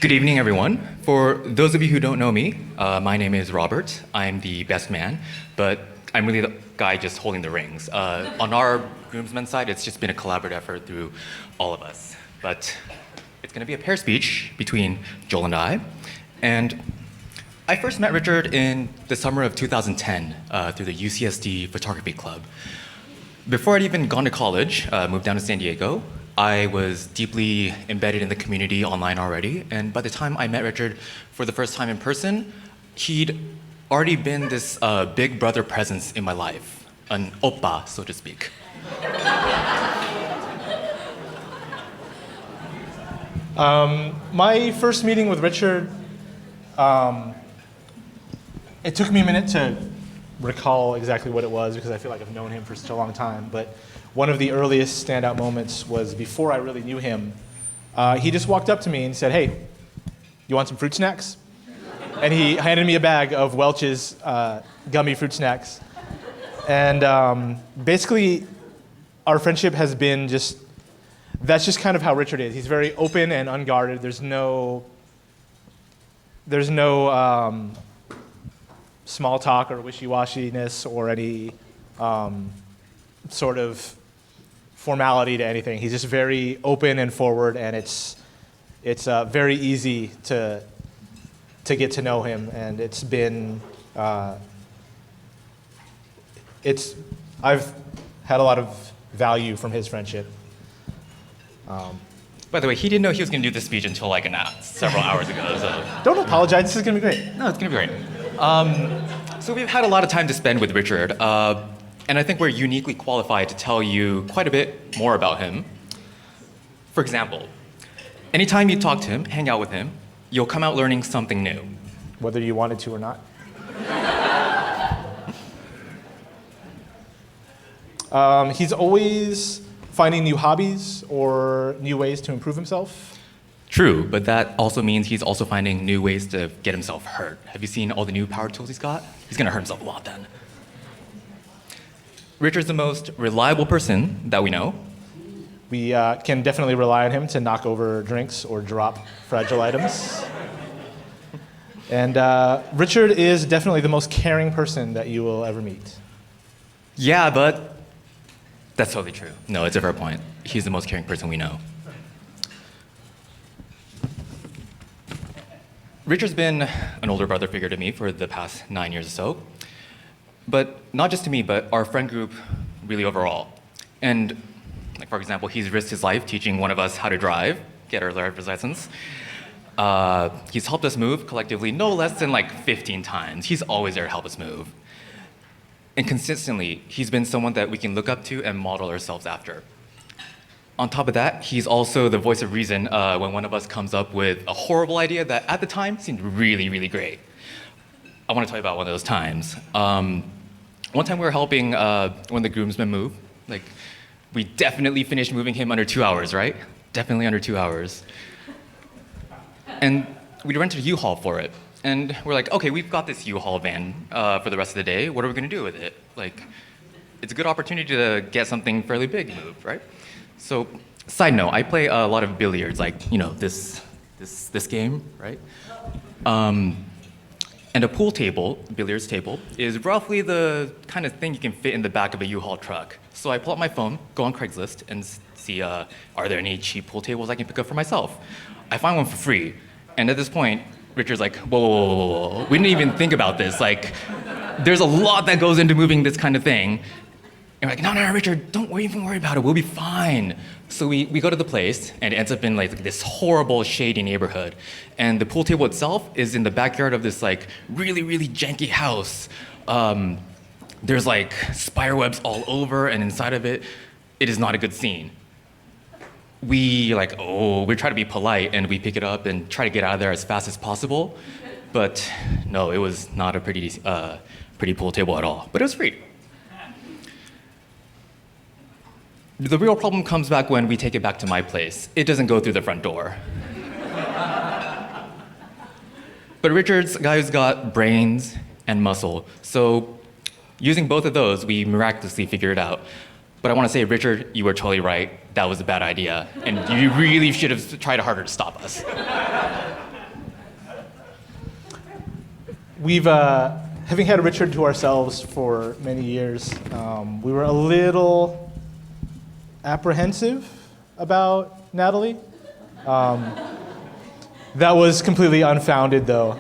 Good evening, everyone. For those of you who don't know me, my name is Robert. I'm the best man, but I'm really the guy just holding the rings. On our groomsmen side, it's just been a collaborative effort through all of us. But it's going to be a pair speech between Joel and I. And I first met Richard in the summer of 2010 through the UCSD Photography Club. Before I'd even gone to college, moved down to San Diego, I was deeply embedded in the community online already, and by the time I met Richard for the first time in person, he'd already been this big brother presence in my life, an oppa, so to speak. My first meeting with Richard, it took me a minute to recall exactly what it was because I feel like I've known him for such a long time, but one of the earliest standout moments was before I really knew him. He just walked up to me and said, "Hey, you want some fruit snacks?" And he handed me a bag of Welch's gummy fruit snacks. And basically, our friendship has been that's just kind of how Richard is. He's very open and unguarded. There's no small talk or wishy-washiness or any sort of formality to anything. He's just very open and forward, and it's very easy to get to know him. And it's been I've had a lot of value from his friendship. By the way, he didn't know he was going to do this speech until like several hours ago. So. Don't apologize. This is going to be great. No, it's going to be great. So we've had a lot of time to spend with Richard. And I think we're uniquely qualified to tell you quite a bit more about him. For example, anytime you talk to him, hang out with him, you'll come out learning something new. Whether you wanted to or not. He's always finding new hobbies or new ways to improve himself. True, but that also means he's also finding new ways to get himself hurt. Have you seen all the new power tools he's got? He's gonna hurt himself a lot then. Richard's the most reliable person that we know. We can definitely rely on him to knock over drinks or drop fragile items. And Richard is definitely the most caring person that you will ever meet. Yeah, but that's totally true. No, it's a fair point. He's the most caring person we know. Richard's been an older brother figure to me for the past 9 years or so. But not just to me, but our friend group really overall. And like for example, he's risked his life teaching one of us how to drive, get our driver's license. He's helped us move collectively no less than like 15 times. He's always there to help us move. And consistently, he's been someone that we can look up to and model ourselves after. On top of that, he's also the voice of reason when one of us comes up with a horrible idea that at the time seemed really, really great. I want to tell you about one of those times. One time we were helping one of the groomsmen move. Like, we definitely finished moving him under 2 hours, right? Definitely under 2 hours. And we rented a U-Haul for it. And we're like, okay, we've got this U-Haul van for the rest of the day. What are we going to do with it? Like, it's a good opportunity to get something fairly big moved, right? So, side note, I play a lot of billiards, like, you know, this game, right? And a pool table, billiards table, is roughly the kind of thing you can fit in the back of a U-Haul truck. So I pull out my phone, go on Craigslist, and see, are there any cheap pool tables I can pick up for myself? I find one for free. And at this point, Richard's like, whoa, whoa, whoa, whoa, whoa. We didn't even think about this. Like, there's a lot that goes into moving this kind of thing. And we're like, no, Richard, don't even worry about it. We'll be fine. So we go to the place, and it ends up in like this horrible, shady neighborhood. And the pool table itself is in the backyard of this like really, really janky house. There's like spider webs all over, and inside of it, it is not a good scene. We try to be polite, and we pick it up and try to get out of there as fast as possible. But no, it was not a pretty pool table at all. But it was free. The real problem comes back when we take it back to my place. It doesn't go through the front door. But Richard's a guy who's got brains and muscle. So using both of those, we miraculously figured it out. But I want to say, Richard, you were totally right. That was a bad idea. And you really should have tried harder to stop us. Having had Richard to ourselves for many years, we were a little apprehensive about Natalie. That was completely unfounded, though.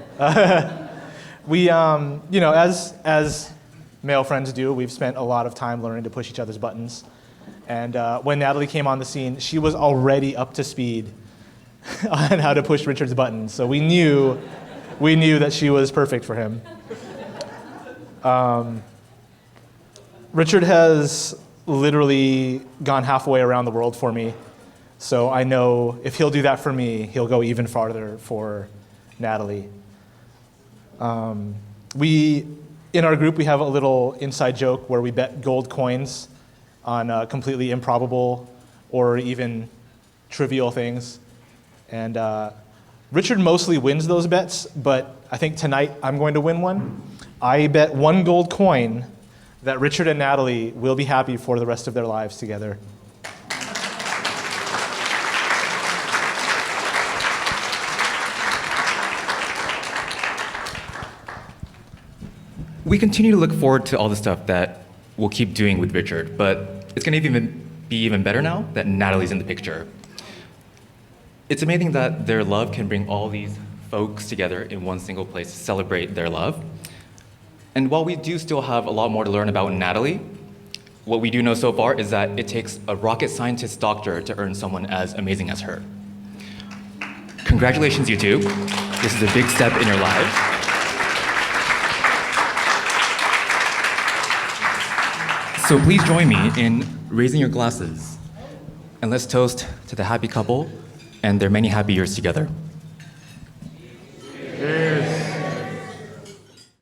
We, as male friends do, we've spent a lot of time learning to push each other's buttons. And when Natalie came on the scene, she was already up to speed on how to push Richard's buttons. So we knew that she was perfect for him. Richard has literally gone halfway around the world for me. So I know if he'll do that for me, he'll go even farther for Natalie. In our group, we have a little inside joke where we bet gold coins on completely improbable or even trivial things. And Richard mostly wins those bets, but I think tonight I'm going to win one. I bet one gold coin that Richard and Natalie will be happy for the rest of their lives together. We continue to look forward to all the stuff that we'll keep doing with Richard, but it's going to be even better now that Natalie's in the picture. It's amazing that their love can bring all these folks together in one single place to celebrate their love. And while we do still have a lot more to learn about Natalie, what we do know so far is that it takes a rocket scientist doctor to earn someone as amazing as her. Congratulations, you two. This is a big step in your lives. So please join me in raising your glasses, and let's toast to the happy couple and their many happy years together.